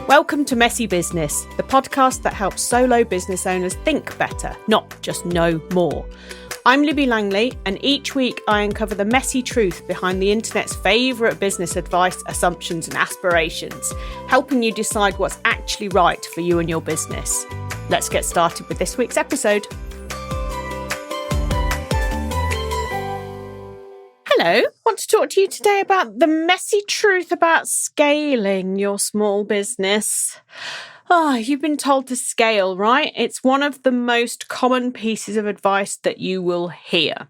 Welcome to Messy Business, the podcast that helps solo business owners think better, not just know more. I'm Libby Langley, and each week I uncover the messy truth behind the internet's favourite business advice, assumptions and aspirations, helping you decide what's actually right for you and your business. Let's get started with this week's episode. Hello, I want to talk to you today about the messy truth about scaling your small business. You've been told to scale, right? It's one of the most common pieces of advice that you will hear.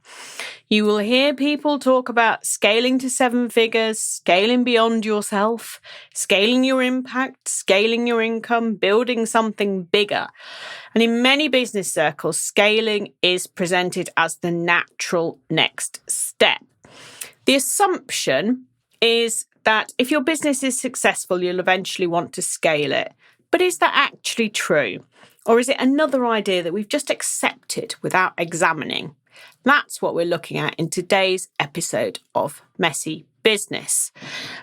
You will hear people talk about scaling to 7 figures, scaling beyond yourself, scaling your impact, scaling your income, building something bigger. And in many business circles, scaling is presented as the natural next step. The assumption is that if your business is successful, you'll eventually want to scale it. But is that actually true? Or is it another idea that we've just accepted without examining? That's what we're looking at in today's episode of Messy Business.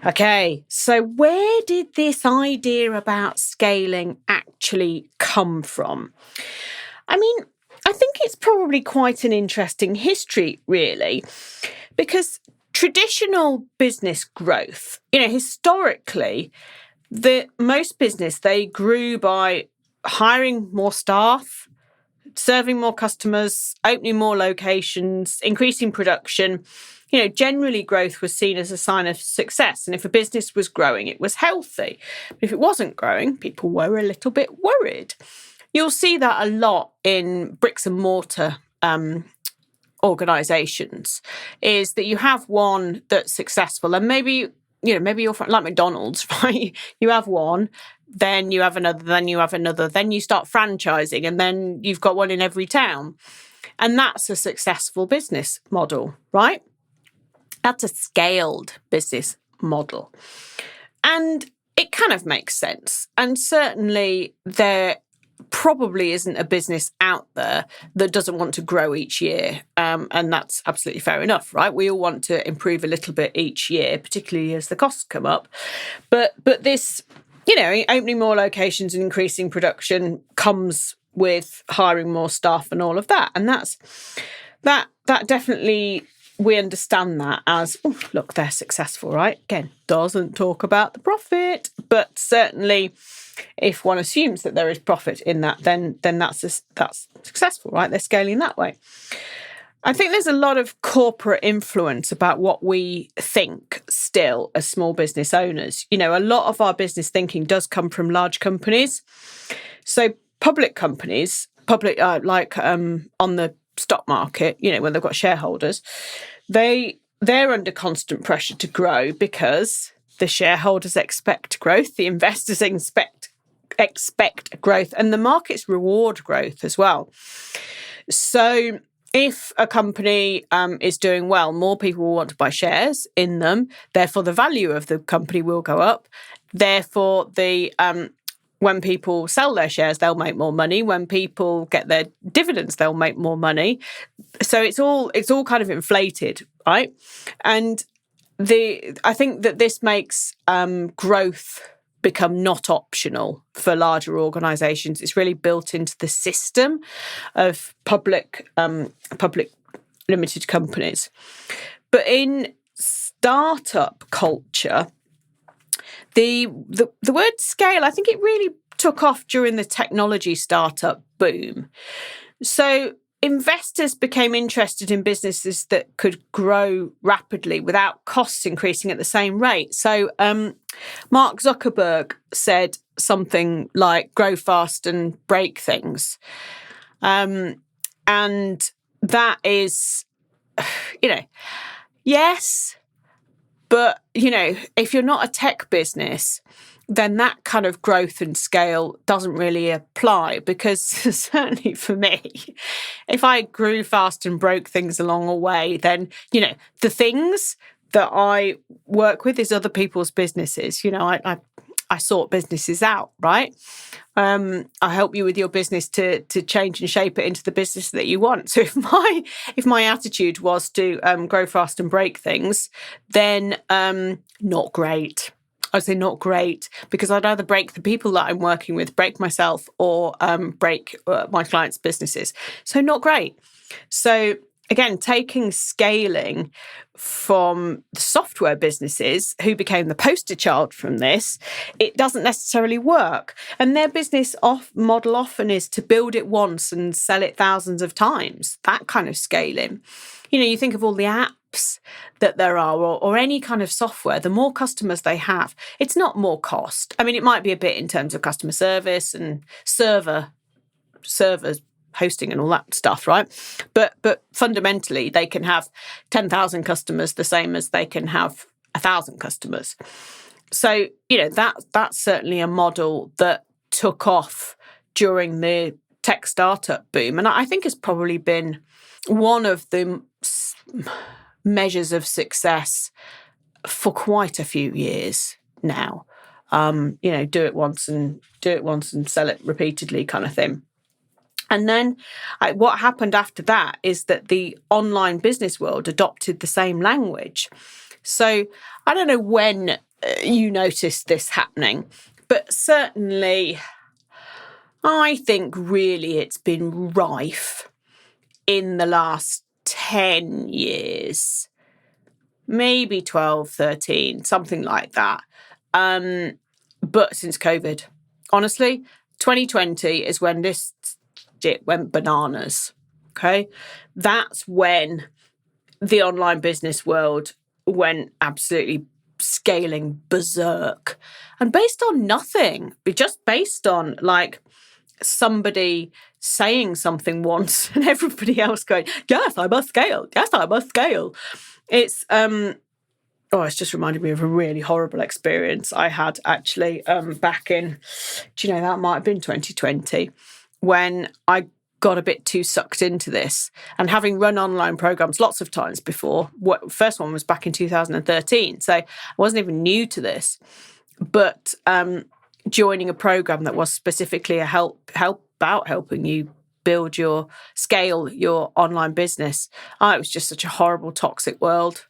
Okay, so where did this idea about scaling actually come from? I think it's probably quite an interesting history, really, because traditional business growth, historically, most business, they grew by hiring more staff, serving more customers, opening more locations, increasing production. Generally growth was seen as a sign of success. And if a business was growing, it was healthy. But if it wasn't growing, people were a little bit worried. You'll see that a lot in bricks and mortar organizations, is that you have one that's successful, and maybe you're like McDonald's, right? You have one, then you have another, then you have another, then you start franchising, and then you've got one in every town. And that's a successful business model, right? That's a scaled business model. And it kind of makes sense. And certainly there probably isn't a business out there that doesn't want to grow each year. And that's absolutely fair enough, right? We all want to improve a little bit each year, particularly as the costs come up. But this, opening more locations and increasing production comes with hiring more staff and all of that. And that definitely, we understand that as, look, they're successful, right? Again, doesn't talk about the profit, but certainly if one assumes that there is profit in that, then that's successful, right? They're scaling that way. I think there's a lot of corporate influence about what we think still as small business owners. A lot of our business thinking does come from large companies. So public companies, like on the stock market, when they've got shareholders, they're under constant pressure to grow because the shareholders expect growth, the investors expect growth, and the markets reward growth as well. So if a company is doing well, more people will want to buy shares in them. Therefore, the value of the company will go up. Therefore, when people sell their shares, they'll make more money. When people get their dividends, they'll make more money. So it's all kind of inflated, right? And I think that this makes growth become not optional for larger organisations. It's really built into the system of public limited companies. But in startup culture, the word scale, I think it really took off during the technology startup boom. So investors became interested in businesses that could grow rapidly without costs increasing at the same rate. So Mark Zuckerberg said something like, grow fast and break things. And that is, yes, but, if you're not a tech business, then that kind of growth and scale doesn't really apply, because certainly for me, if I grew fast and broke things along the way, then, the things that I work with is other people's businesses. I sort businesses out, right? I help you with your business to change and shape it into the business that you want. So if my attitude was to grow fast and break things, then not great. I'd say not great, because I'd either break the people that I'm working with, break myself, or break my clients' businesses. So not great. So again, taking scaling from the software businesses who became the poster child from this, it doesn't necessarily work. And their business model often is to build it once and sell it thousands of times, that kind of scaling. You think of all the apps that there are, or any kind of software, the more customers they have, it's not more cost. I mean, it might be a bit in terms of customer service and servers, hosting and all that stuff, right? But fundamentally, they can have 10,000 customers the same as they can have 1,000 customers. So, that's certainly a model that took off during the tech startup boom. And I think has probably been one of the measures of success for quite a few years now. Do it once and sell it repeatedly kind of thing. And then what happened after that is that the online business world adopted the same language. So I don't know when you noticed this happening, but certainly I think really it's been rife in the last 10 years, maybe 12, 13, something like that. But since COVID, honestly, 2020 is when this it went bananas. Okay. That's when the online business world went absolutely scaling berserk, and based on nothing, just based on like somebody saying something once and everybody else going, yes, I must scale. Yes, I must scale. It's, it's just reminded me of a really horrible experience I had actually back in, that might have been 2020, when I got a bit too sucked into this. And having run online programs lots of times before, first one was back in 2013. So I wasn't even new to this. But joining a program that was specifically a helping you build scale your online business, it was just such a horrible, toxic world.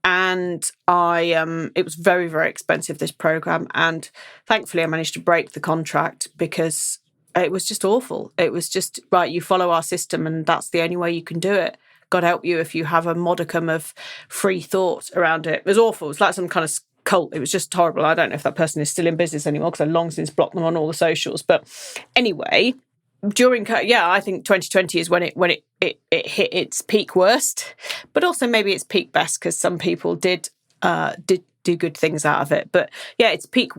And it was very, very expensive, this program. And thankfully I managed to break the contract because it was just awful. It was just, right, you follow our system and that's the only way you can do it. God help you if you have a modicum of free thought around it. It was awful. It was like some kind of cult. It was just horrible. I don't know if that person is still in business anymore because I've long since blocked them on all the socials. But anyway, I think 2020 is when it hit its peak worst, but also maybe its peak best because some people did do good things out of it. But yeah, it's peak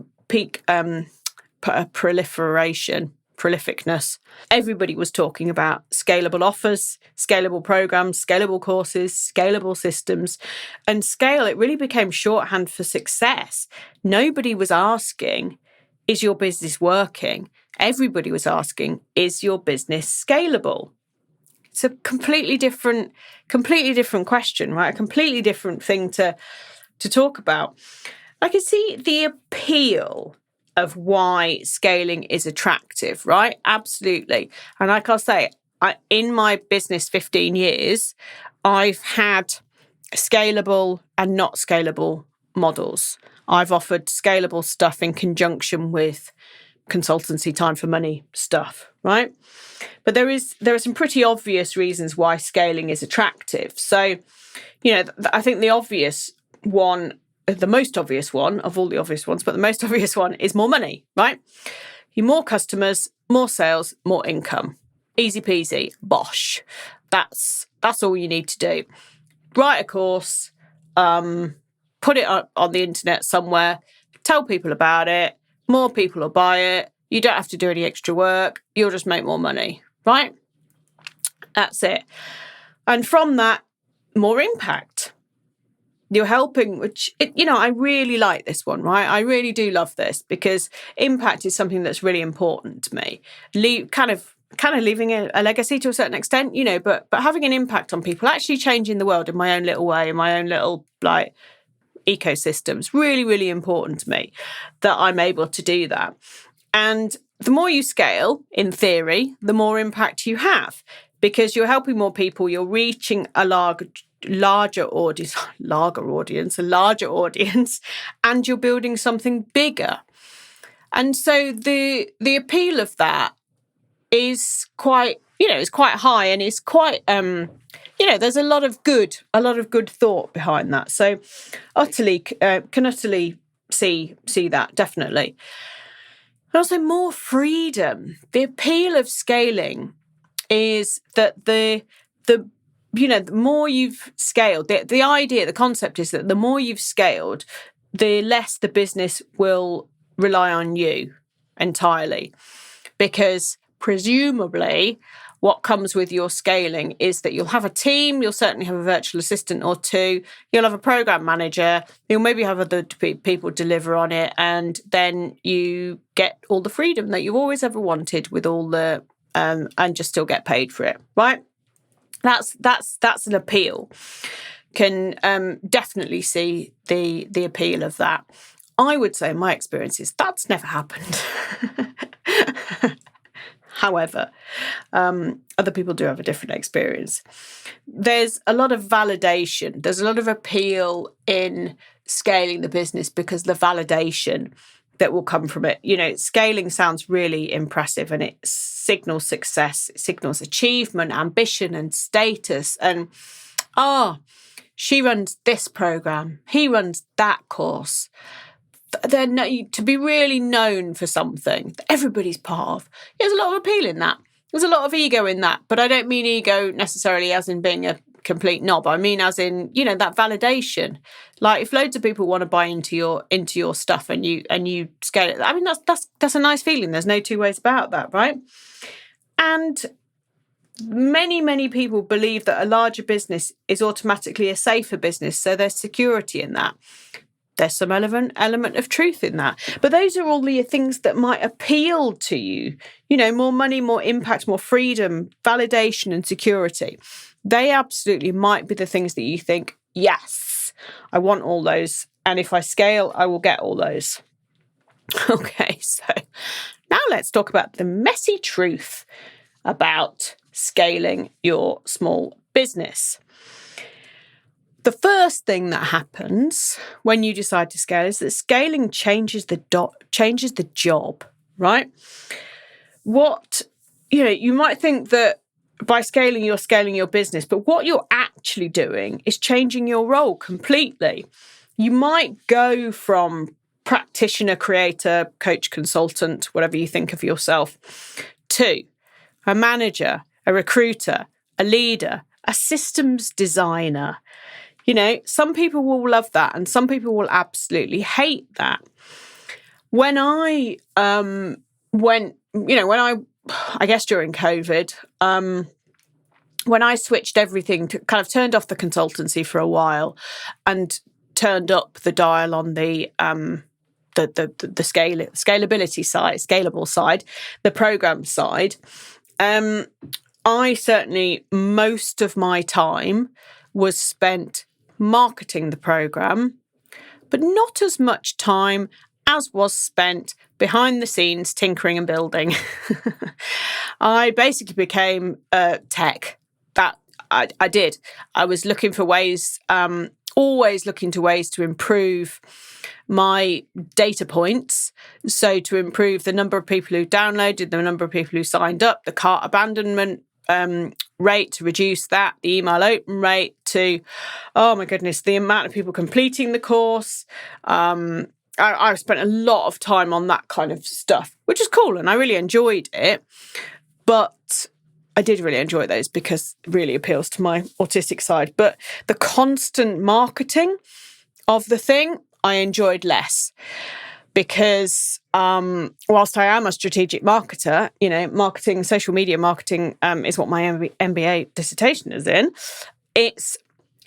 prolificness. Everybody was talking about scalable offers, scalable programs, scalable courses, scalable systems, and scale. It really became shorthand for success. Nobody was asking, is your business working? Everybody was asking, is your business scalable? It's a completely different question, right? A completely different thing to talk about. I can see the appeal of why scaling is attractive, right? Absolutely. And like I'll say, in my business 15 years, I've had scalable and not scalable models. I've offered scalable stuff in conjunction with consultancy time for money stuff, right? But there are some pretty obvious reasons why scaling is attractive. So, I think the most obvious one of all the obvious ones, but the most obvious one is more money, right? You more customers, more sales, more income. Easy peasy, bosh. That's all you need to do. Write a course, put it on the internet somewhere, tell people about it, more people will buy it. You don't have to do any extra work. You'll just make more money, right? That's it. And from that, more impact. You're helping, I really like this one, right? I really do love this because impact is something that's really important to me. Kind of leaving a legacy to a certain extent, but having an impact on people, actually changing the world in my own little way, in my own little ecosystems, really, really important to me that I'm able to do that. And the more you scale, in theory, the more impact you have because you're helping more people, you're reaching a larger audience, a larger audience, and you're building something bigger. And so the appeal of that is quite, it's quite high, and it's quite, there's a lot of good thought behind that. So can utterly see that, definitely. And also more freedom. The appeal of scaling is that the more you've scaled, the concept is that the more you've scaled, the less the business will rely on you entirely, because presumably what comes with your scaling is that you'll have a team, you'll certainly have a virtual assistant or two, you'll have a program manager, you'll maybe have other people deliver on it, and then you get all the freedom that you've always ever wanted with all the and just still get paid for it, right? That's an appeal. Can definitely see the appeal of that. I would say, in my experiences, that's never happened. However, other people do have a different experience. There's a lot of validation. There's a lot of appeal in scaling the business because the validation that will come from it. Scaling sounds really impressive, and it signals success, it signals achievement, ambition, and status. And she runs this program, he runs that course. To be really known for something that everybody's part of. There's a lot of appeal in that. There's a lot of ego in that, but I don't mean ego necessarily as in being a complete knob. I mean as in, that validation. Like, if loads of people want to buy into your stuff and you scale it, I mean that's a nice feeling. There's no two ways about that, right? And many people believe that a larger business is automatically a safer business, so there's security in that. There's some element of truth in that. But those are all the things that might appeal to you. More money, more impact, more freedom, validation, and security. They absolutely might be the things that you think, yes, I want all those. And if I scale, I will get all those. Okay, so now let's talk about the messy truth about scaling your small business. The first thing that happens when you decide to scale is that scaling changes the job, right? You might think that by scaling, you're scaling your business, but what you're actually doing is changing your role completely. You might go from practitioner, creator, coach, consultant, whatever you think of yourself, to a manager, a recruiter, a leader, a systems designer. Some people will love that, and some people will absolutely hate that. When I I guess during COVID, when I switched everything to kind of turned off the consultancy for a while and turned up the dial on the scalability side, scalable side, the program side, I certainly, most of my time was spent marketing the program, but not as much time as was spent behind the scenes tinkering and building. I basically became tech. That I did. I was looking for ways, always looking to ways to improve my data points. So to improve the number of people who downloaded, the number of people who signed up, the cart abandonment rate, to reduce that, the email open rate, to, oh my goodness, the amount of people completing the course. I spent a lot of time on that kind of stuff, which is cool, and I really enjoyed it. But I did really enjoy those because it really appeals to my autistic side. But the constant marketing of the thing, I enjoyed less. Because whilst I am a strategic marketer, marketing, social media marketing is what my MBA dissertation is in.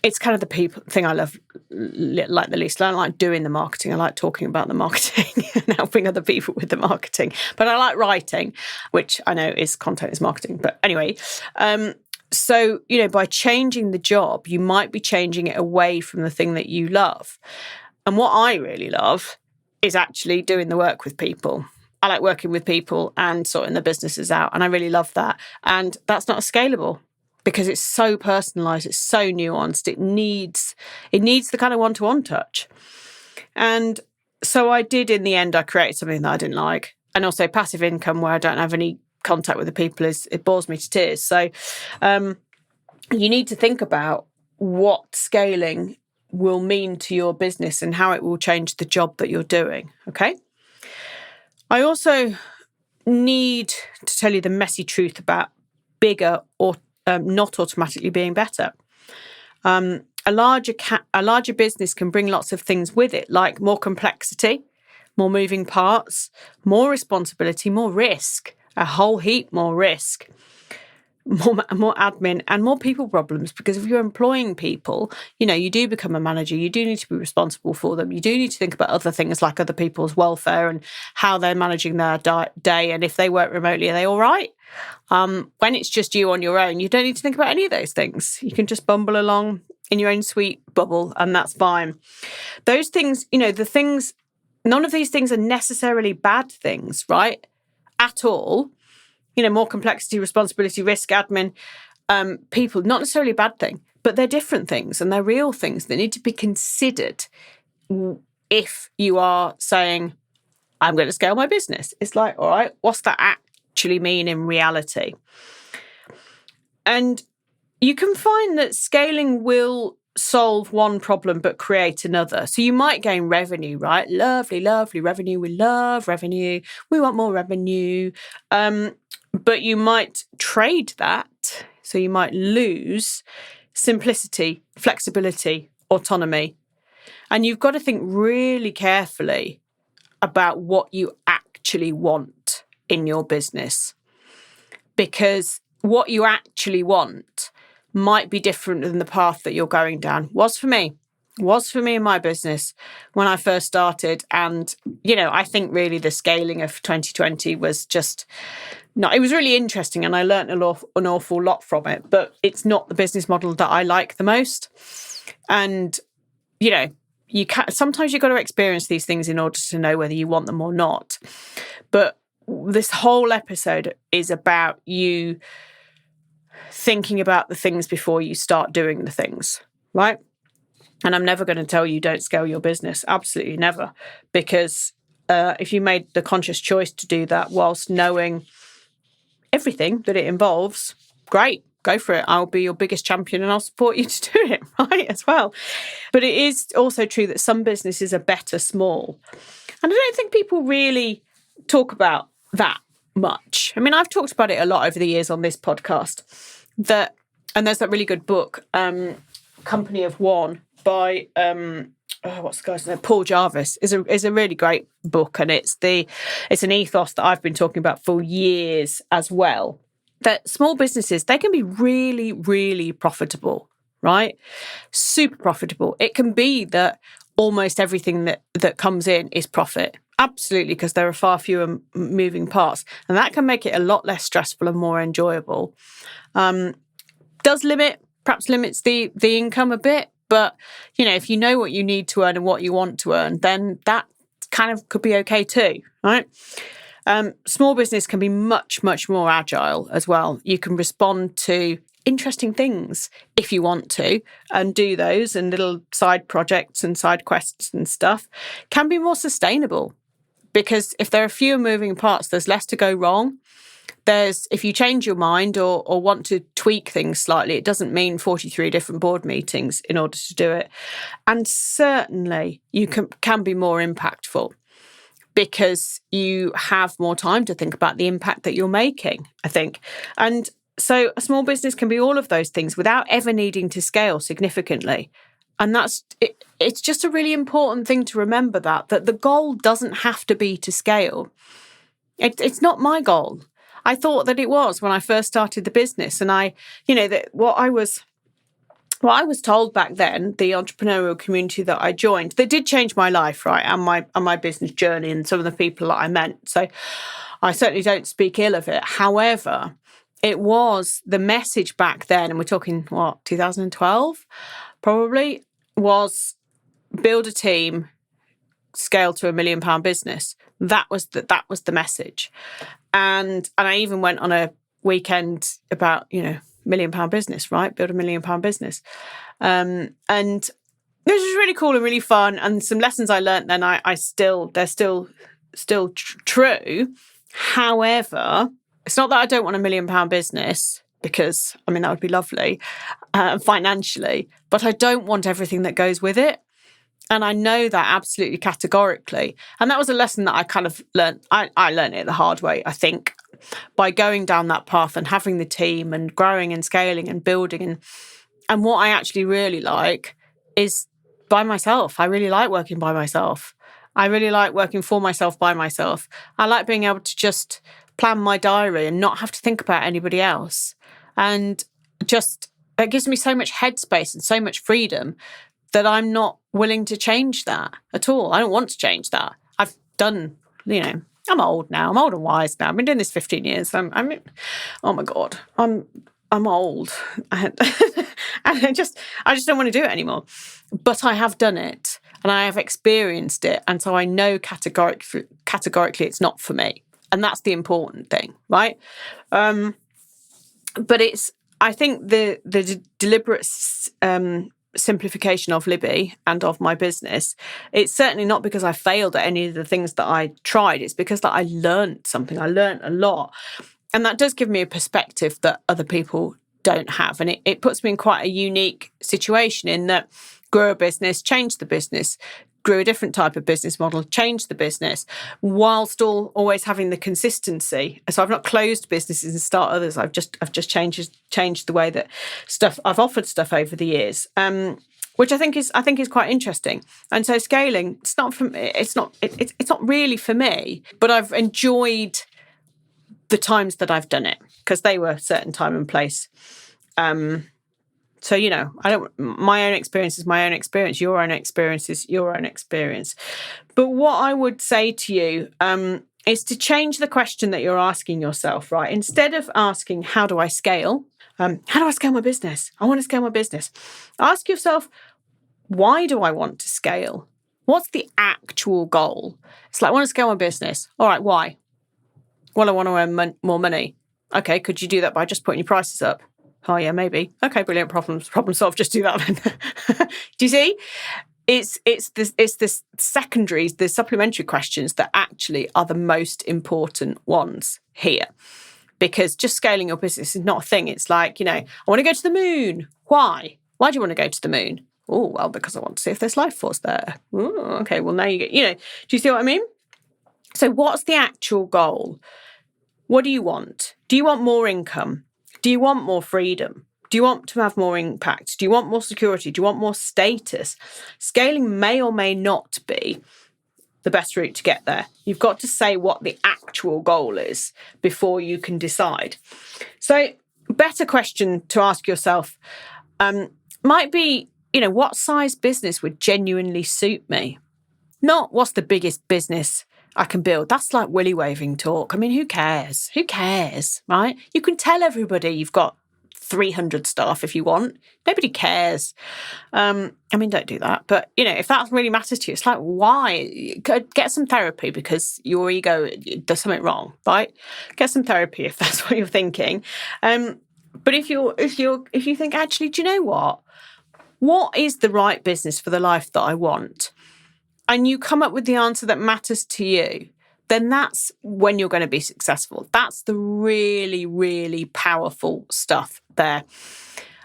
It's kind of the people thing I love like the least. I don't like doing the marketing. I like talking about the marketing and helping other people with the marketing. But I like writing, which I know is content is marketing. But anyway, so, by changing the job, you might be changing it away from the thing that you love. And what I really love is actually doing the work with people. I like working with people and sorting the businesses out, and I really love that. And that's not scalable. because it's so personalised, it's so nuanced. It needs the kind of one-to-one touch. And so I did, in the end, I created something that I didn't like. And also passive income where I don't have any contact with the people, it bores me to tears. So you need to think about what scaling will mean to your business and how it will change the job that you're doing, okay? I also need to tell you the messy truth about bigger or not automatically being better. A larger business can bring lots of things with it, like more complexity, more moving parts, more responsibility, more risk, a whole heap more risk, more admin, and more people problems. Because if you're employing people, you do become a manager. You do need to be responsible for them. You do need to think about other things like other people's welfare and how they're managing their day. And if they work remotely, are they all right? When it's just you on your own, you don't need to think about any of those things. You can just bumble along in your own sweet bubble, and that's fine. Those things, none of these things are necessarily bad things, right? At all. More complexity, responsibility, risk, admin, people, not necessarily a bad thing, but they're different things and they're real things that need to be considered if you are saying, I'm going to scale my business. It's like, all right, what's that actually mean in reality? And you can find that scaling will solve one problem but create another. So you might gain revenue, right? Lovely revenue. We love revenue. We want more revenue. But you might trade that. So you might lose simplicity, flexibility, autonomy. And you've got to think really carefully about what you actually want in your business. Because what you actually want might be different than the path that you're going down. Was for me in my business when I first started. And, I think really the scaling of 2020 was just it was really interesting and I learned an awful lot from it, but it's not the business model that I like the most. And, sometimes you've got to experience these things in order to know whether you want them or not. But this whole episode is about you thinking about the things before you start doing the things, right? And I'm never going to tell you don't scale your business. Absolutely never. Because if you made the conscious choice to do that whilst knowing everything that it involves, great, go for it. I'll be your biggest champion and I'll support you to do it, right, as well. But it is also true that some businesses are better small. And I don't think people really talk about that much. I mean, I've talked about it a lot over the years on this podcast. And there's that really good book, Company of One, by what's the guy's name? Paul Jarvis is a really great book, and it's an ethos that I've been talking about for years as well. That small businesses, they can be really, really profitable, right? Super profitable. It can be that almost everything that comes in is profit. Absolutely, because there are far fewer moving parts, and that can make it a lot less stressful and more enjoyable. Perhaps limits the income a bit. But, if you know what you need to earn and what you want to earn, then that kind of could be okay too, right? Small business can be much, much more agile as well. You can respond to interesting things if you want to and do those, and little side projects and side quests and stuff can be more sustainable because if there are fewer moving parts, there's less to go wrong. If you change your mind or want to tweak things slightly, it doesn't mean 43 different board meetings in order to do it. And certainly you can be more impactful because you have more time to think about the impact that you're making, I think. And so a small business can be all of those things without ever needing to scale significantly. And it's just a really important thing to remember that the goal doesn't have to be to scale. It's not my goal. I thought that it was when I first started the business, and what I was told back then, the entrepreneurial community that I joined, that did change my life, right, and my business journey, and some of the people that I met. So I certainly don't speak ill of it. However, it was the message back then, and we're talking 2012, probably, was build a team, scale to £1 million business. That was the message. And I even went on a weekend about, £1 million business, right? Build £1 million business. And this was really cool and really fun. And some lessons I learned then, they're still true. However, it's not that I don't want £1 million business, because, I mean, that would be lovely financially, but I don't want everything that goes with it. And I know that absolutely categorically. And that was a lesson that I kind of learned. I learned it the hard way, I think, by going down that path and having the team and growing and scaling and building. And what I actually really like is by myself. I really like working by myself. I really like working for myself by myself. I like being able to just plan my diary and not have to think about anybody else. And just, it gives me so much headspace and so much freedom that I'm not willing to change that at all. I don't want to change that. I've done, I'm old now. I'm old and wise now. I've been doing this 15 years. Oh my God, I'm old. And I just don't want to do it anymore. But I have done it and I have experienced it. And so I know categorically it's not for me. And that's the important thing, right? But I think the deliberate simplification of Libby and of my business, it's certainly not because I failed at any of the things that I tried. It's because that I learned something. I learned a lot. And that does give me a perspective that other people don't have. And it puts me in quite a unique situation in that grew a business, changed the business, grew a different type of business model, changed the business, whilst always having the consistency. So I've not closed businesses and start others. I've just changed the way that I've offered stuff over the years, which I think is quite interesting. And so scaling, it's not really for me, but I've enjoyed the times that I've done it because they were a certain time and place. So, my own experience is my own experience. Your own experience is your own experience. But what I would say to you is to change the question that you're asking yourself, right? Instead of asking, how do I scale? How do I scale my business? I want to scale my business. Ask yourself, why do I want to scale? What's the actual goal? It's like, I want to scale my business. All right, why? Well, I want to earn more money. Okay, could you do that by just putting your prices up? Oh, yeah, maybe. Okay, brilliant. Problem solved. Just do that then. Do you see? It's the secondaries, the supplementary questions that actually are the most important ones here. Because just scaling your business is not a thing. It's like, I want to go to the moon. Why? Why do you want to go to the moon? Oh, well, because I want to see if there's life force there. Oh, okay, well, now you get, do you see what I mean? So what's the actual goal? What do you want? Do you want more income? Do you want more freedom? Do you want to have more impact? Do you want more security? Do you want more status? Scaling may or may not be the best route to get there. You've got to say what the actual goal is before you can decide. So, better question to ask yourself might be, what size business would genuinely suit me? Not what's the biggest business I can build. That's like willy waving talk. I mean, who cares? Who cares, right? You can tell everybody you've got 300 staff if you want. Nobody cares. I mean, don't do that. But, if that really matters to you, it's like, why? Get some therapy because your ego does something wrong, right? Get some therapy if that's what you're thinking. But if you think, actually, do you know what? What is the right business for the life that I want? And you come up with the answer that matters to you, then that's when you're going to be successful. That's the really, really powerful stuff there.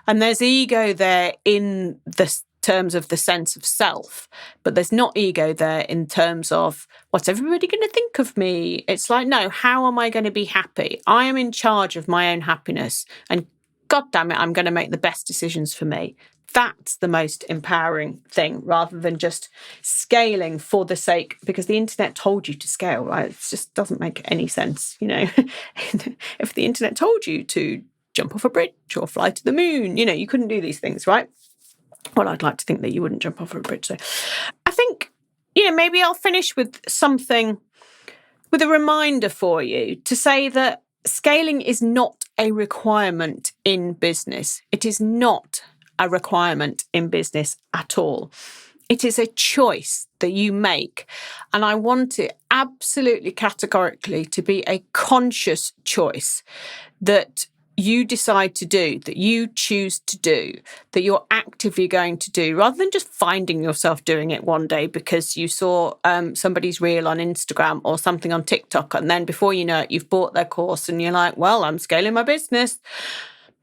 And there's ego there in the terms of the sense of self, but there's not ego there in terms of what's everybody going to think of me? It's like, no, how am I going to be happy? I am in charge of my own happiness. And God damn it, I'm going to make the best decisions for me. That's the most empowering thing rather than just scaling for the sake, because the internet told you to scale, right? It just doesn't make any sense, If the internet told you to jump off a bridge or fly to the moon, you couldn't do these things, right? Well, I'd like to think that you wouldn't jump off a bridge. So I think, maybe I'll finish with something, with a reminder for you to say that scaling is not a requirement in business. It is not a requirement in business at all. It is a choice that you make. And I want it absolutely categorically to be a conscious choice that you decide to do, that you choose to do, that you're actively going to do, rather than just finding yourself doing it one day because you saw somebody's reel on Instagram or something on TikTok, and then before you know it, you've bought their course and you're like, well, I'm scaling my business.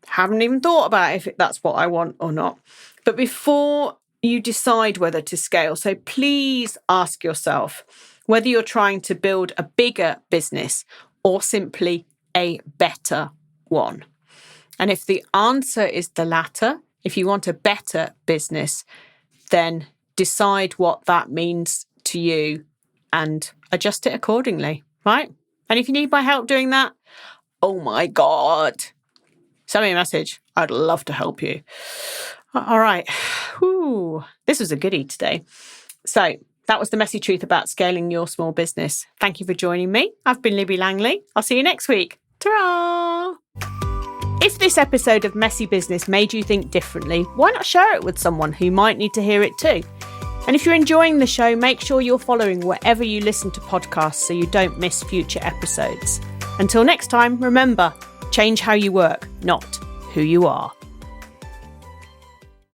Haven't even thought about if that's what I want or not. But before you decide whether to scale, so please ask yourself whether you're trying to build a bigger business or simply a better one. And if the answer is the latter, if you want a better business, then decide what that means to you and adjust it accordingly, right? And if you need my help doing that, oh my God, send me a message. I'd love to help you. All right. Whew. This was a goodie today. So that was the messy truth about scaling your small business. Thank you for joining me. I've been Libby Langley. I'll see you next week. Ta-ra! If this episode of Messy Business made you think differently, why not share it with someone who might need to hear it too? And if you're enjoying the show, make sure you're following wherever you listen to podcasts so you don't miss future episodes. Until next time, remember, change how you work, not who you are.